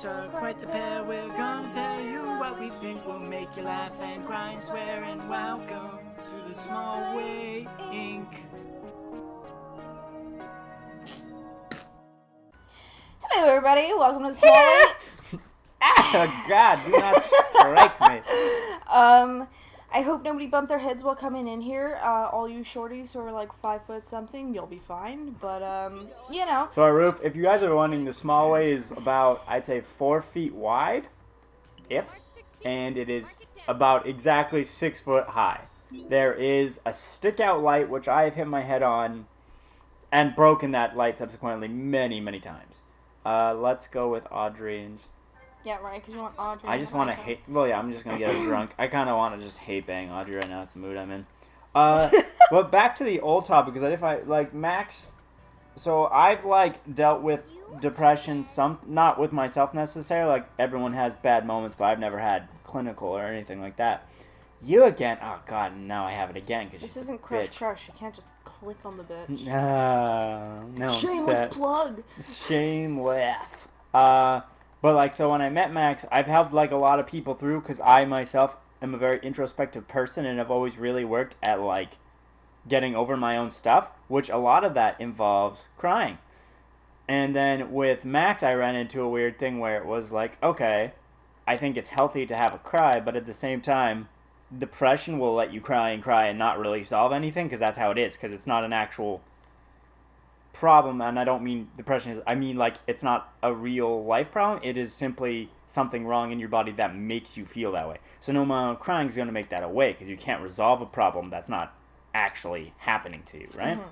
Max are quite the pair. We're gonna tell you what we think will make you laugh and cry and swear. And welcome to the SmallWay Inc. Hello, everybody. Welcome to the SmallWay. Oh, God, do not strike me. I hope nobody bumped their heads while coming in here. All you shorties who are like 5 foot something, you'll be fine. But, you know. So our roof, if you guys are wondering, the SmallWay is about, I'd say, 4 feet wide, and it is about exactly 6 foot high. There is a stick-out light, which I have hit my head on, and broken that light subsequently many, many times. Let's go with Audrey and just... Yeah, right, because you want Audrey. I just want to hate... Well, yeah, I'm just going to get her drunk. I kind of want to just hate bang Audrey right now. It's the mood I'm in. But back to the old topic, because like, Max... So, I've, like, dealt with depression, not with myself necessarily. Like, everyone has bad moments, but I've never had clinical or anything like that. You again... Oh, God, now I have it again. This isn't Crush. You can't just click on the bitch. No. Shameless plug. Shameless. But, like, so when I met Max, I've helped, like, a lot of people through because I, myself, am a very introspective person and have always really worked at, like, getting over my own stuff, which a lot of that involves crying. And then with Max, I ran into a weird thing where it was like, okay, I think it's healthy to have a cry, but at the same time, depression will let you cry and not really solve anything because that's how it is, because it's not an actual problem. And I don't mean depression is, I mean, like, it's not a real life problem. It is simply something wrong in your body that makes you feel that way. So no amount of crying is going to make that away because you can't resolve a problem that's not actually happening to you, right? Mm-hmm.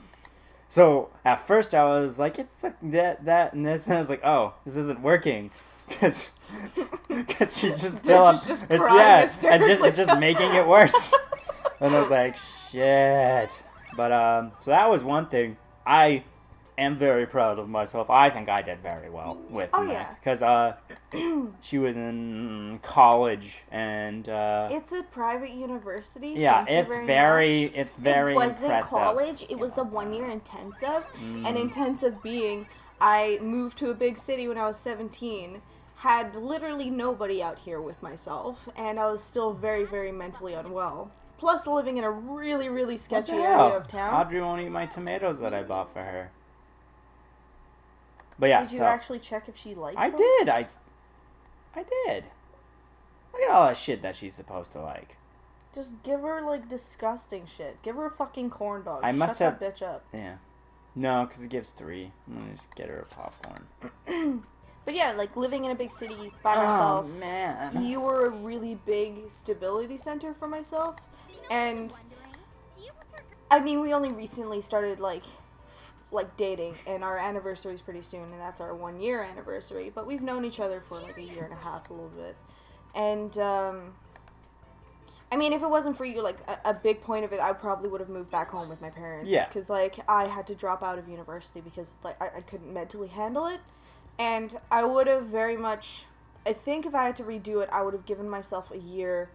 So at first I was like, it's like that and this, and I was like, oh, this isn't working because she's just still on, just it's just making it worse. And I was like, shit. But so that was one thing. I am very proud of myself. I think I did very well with Max because she was in college and it's a private university. Yeah, it's very it wasn't impressive. College. It was a 1-year intensive, and intensive being I moved to a big city when I was 17. Had literally nobody out here with myself, and I was still very, very mentally unwell. Plus, living in a really, really sketchy area of town. Audrey won't eat my tomatoes that I bought for her. But yeah, did you actually check if she liked them? I did. I did. Look at all that shit that she's supposed to like. Just give her, like, disgusting shit. Give her a fucking corn dog. Shut that bitch up. Yeah. No, because it gives 3. I'm going to just get her a popcorn. But yeah, like, living in a big city by myself. Oh, man. You were a really big stability center for myself. And, I mean, we only recently started, like dating, and our anniversary is pretty soon, and that's our 1-year anniversary. But we've known each other for, like, a year and a half, a little bit. And, I mean, if it wasn't for you, like, a big point of it, I probably would have moved back home with my parents. Yeah. Because, like, I had to drop out of university because, like, I couldn't mentally handle it. And I would have very much, I think if I had to redo it, I would have given myself a year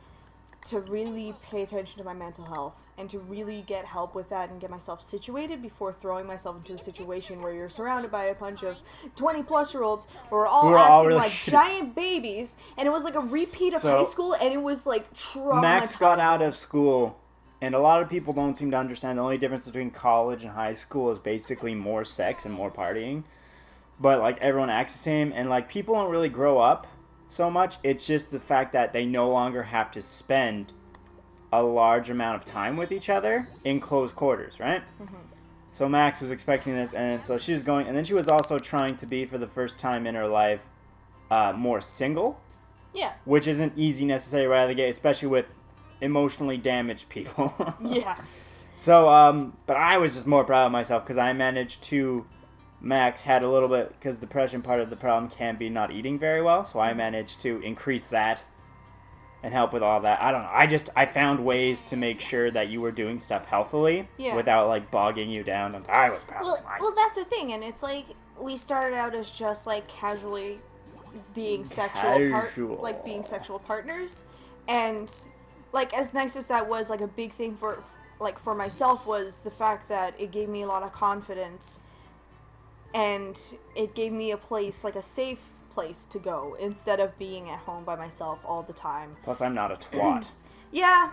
to really pay attention to my mental health and to really get help with that and get myself situated before throwing myself into a situation where you're surrounded by a bunch of 20-plus-year-olds who are all acting really like giant babies, and it was like a repeat of high school, and it was like traumatizing. Max got out of school, and a lot of people don't seem to understand the only difference between college and high school is basically more sex and more partying. But, like, everyone acts the same, and, like, people don't really grow up so much. It's just the fact that they no longer have to spend a large amount of time with each other in close quarters, right? Mm-hmm. So Max was expecting this, and so she was going, and then she was also trying to be, for the first time in her life, more single. Yeah. Which isn't easy necessarily right out of the gate, especially with emotionally damaged people. Yeah. So, but I was just more proud of myself because I managed to... Max had a little bit, because depression, part of the problem can be not eating very well, so I managed to increase that and help with all that. I don't know. I found ways to make sure that you were doing stuff healthily without, like, bogging you down. And I was proud of myself. Well, that's the thing, and it's like, we started out as just, like, casually being being sexual partners, and, like, as nice as that was, like, a big thing for myself was the fact that it gave me a lot of confidence. And it gave me a place, like a safe place to go instead of being at home by myself all the time. Plus, I'm not a twat. Yeah,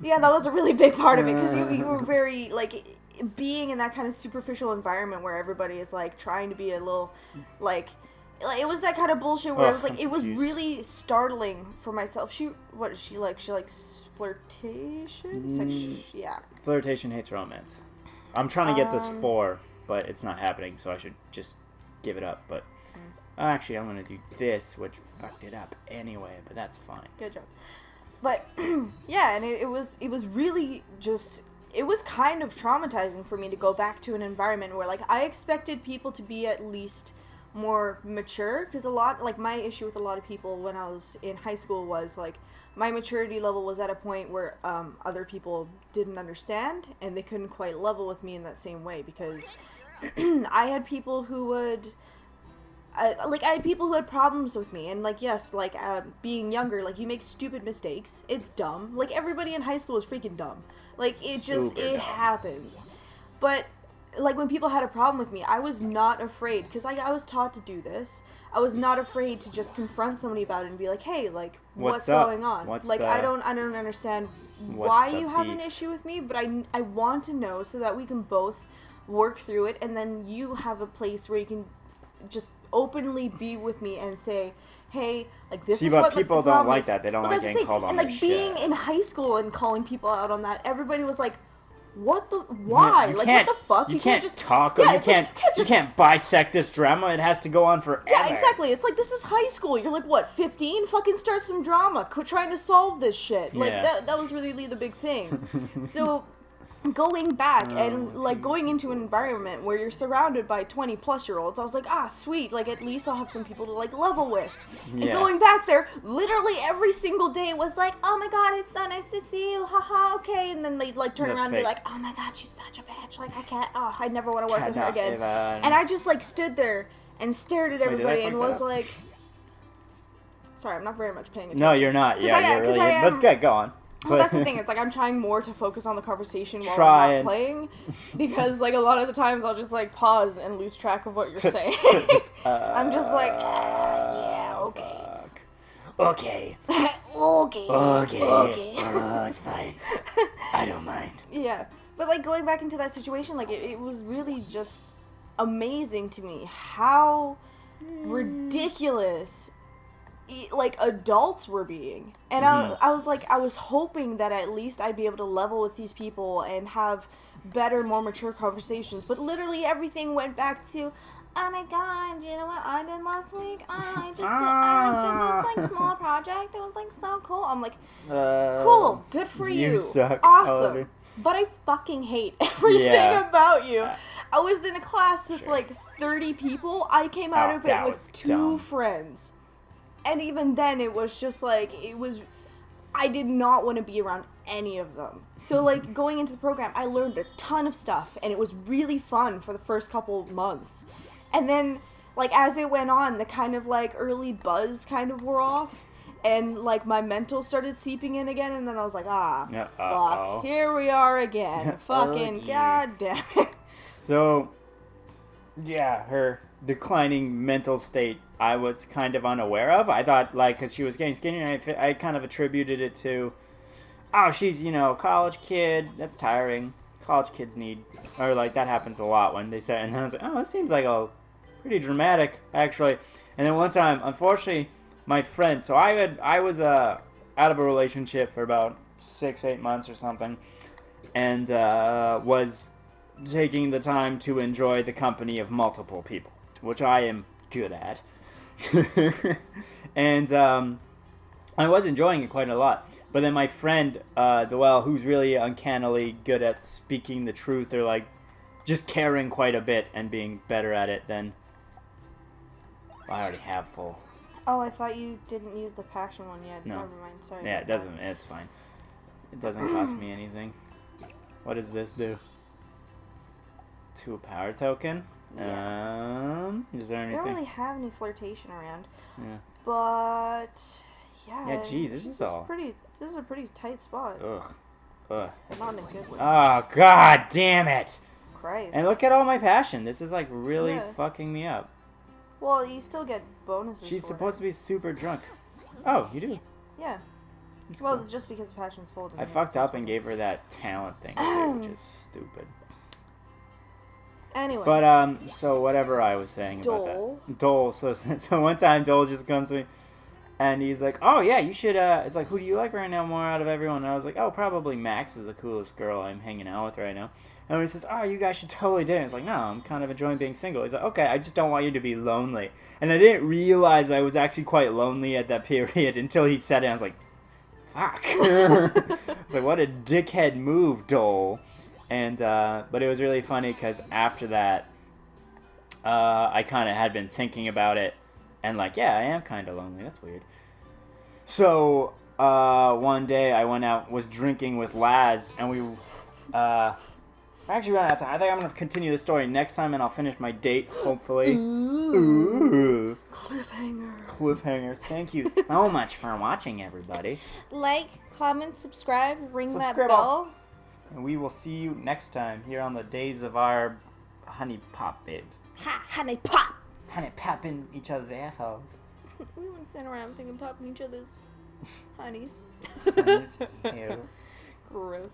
that was a really big part of it, because you were very, like, being in that kind of superficial environment where everybody is, like, trying to be a little, like, it was that kind of bullshit where it was, like, it was really startling for myself. What is she like? She likes flirtation? Yeah. Flirtation hates romance. I'm trying to get this 4, but it's not happening, so I should just give it up, but... Actually, I'm going to do this, which fucked it up anyway, but that's fine. Good job. But, yeah, and it was really just... It was kind of traumatizing for me to go back to an environment where, like, I expected people to be at least more mature, because my issue with a lot of people when I was in high school was, like, my maturity level was at a point where other people didn't understand, and they couldn't quite level with me in that same way, because I had people who would... I had people who had problems with me, and, like, yes, like, being younger, like, you make stupid mistakes. It's dumb. Like, everybody in high school is freaking dumb. Like, it happens. But, like, when people had a problem with me, I was not afraid, because I was taught to do this. I was not afraid to just confront somebody about it and be like, hey, like, what's going on? I don't understand why you have an issue with me, but I want to know so that we can both work through it, and then you have a place where you can just openly be with me and say, hey, like, this is what, like, people don't like that. They don't like getting called on their shit. And, like, being in high school and calling people out on that, everybody was like, why? Like, what the fuck? You can't just talk, or you can't bisect this drama. It has to go on forever. Yeah, exactly. It's like, this is high school. You're like, what, 15? Fucking start some drama. Quit trying to solve this shit. Like, that was really the big thing. So... going back and, like, going into an environment where you're surrounded by 20-plus-year-olds, I was like, sweet, like, at least I'll have some people to, like, level with. And going back there, literally every single day was like, oh my god, it's so nice to see you, haha, okay, and then they'd, like, turn around and be like, oh my god, she's such a bitch, like, I never want to work with her again. And I just, like, stood there and stared at everybody and was like, sorry, I'm not very much paying attention. No, you're not, you're really, that's good, go on. Well, that's the thing. It's like I'm trying more to focus on the conversation while I'm not playing, because, like, a lot of the times I'll just, like, pause and lose track of what you're saying. I'm just like, yeah, okay. Okay. Okay. It's fine. I don't mind. Yeah, but, like, going back into that situation, like, it was really just amazing to me how ridiculous like adults were being, and I was like, I was hoping that at least I'd be able to level with these people and have better, more mature conversations, but literally everything went back to, oh my god, you know what I did last week? I did this, like, small project. It was, like, so cool. I'm like, cool, good for you. You suck. Awesome. But I fucking hate everything about you. I was in a class with, like, 30 people. I came out of it with 2 friends. And even then, it was just, like, I did not want to be around any of them. So, like, going into the program, I learned a ton of stuff, and it was really fun for the first couple months. And then, like, as it went on, the kind of, like, early buzz kind of wore off, and, like, my mental started seeping in again, and then I was like, fuck, here we are again. Fucking goddamn it. So, yeah, her declining mental state I was kind of unaware of. I thought, like, because she was getting skinnier, and I kind of attributed it to, she's, college kid, that's tiring. College kids need, or, like, that happens a lot when they say, and then I was like, it seems like pretty dramatic, actually. And then one time, unfortunately, my friend, so I was out of a relationship for about 6-8 months or something, and was taking the time to enjoy the company of multiple people, which I am good at. And I was enjoying it quite a lot. But then my friend, Doelle, who's really uncannily good at speaking the truth, or, like, just caring quite a bit and being better at it than... I already have full. Oh, I thought you didn't use the passion one yet. No. Never mind, sorry. Yeah, it's fine. It doesn't cost me anything. What does this do? 2 power token? Yeah. Is there anything? I don't really have any flirtation around. Yeah. But yeah. Yeah, geez, this is a pretty tight spot. Ugh. Not in a good way. Oh, god damn it! Christ. And look at all my passion. This is, like, really fucking me up. Well, you still get bonuses. She's for supposed it. to be super drunk. Oh, you do? Yeah. That's Well, cool. just because Passion's full. I fucked up and gave her that talent thing too, which is stupid. Anyway. But so whatever I was saying about that. Dole. So one time Dole just comes to me, and he's like, "Oh yeah, you should." It's like, who do you like right now more out of everyone? And I was like, "Oh, probably Max is the coolest girl I'm hanging out with right now." And he says, "Oh, you guys should totally date." It's like, "No, I'm kind of enjoying being single." He's like, "Okay, I just don't want you to be lonely." And I didn't realize I was actually quite lonely at that period until he said it. I was like, "Fuck!" It's like, what a dickhead move, Dole. And but it was really funny because after that, I kind of had been thinking about it, and like, yeah, I am kind of lonely. That's weird. So one day I went out, was drinking with Laz, and we actually ran out of time. I think I'm gonna continue the story next time, and I'll finish my date hopefully. Ooh. Cliffhanger. Thank you so much for watching, everybody. Like, comment, subscribe, ring that Subscribe. bell. And we will see you next time here on the days of our honey pop babes. Honey pop. Honey popping each other's assholes. We wouldn't stand around thinking popping each other's honeys. Honeys. Ew. Gross.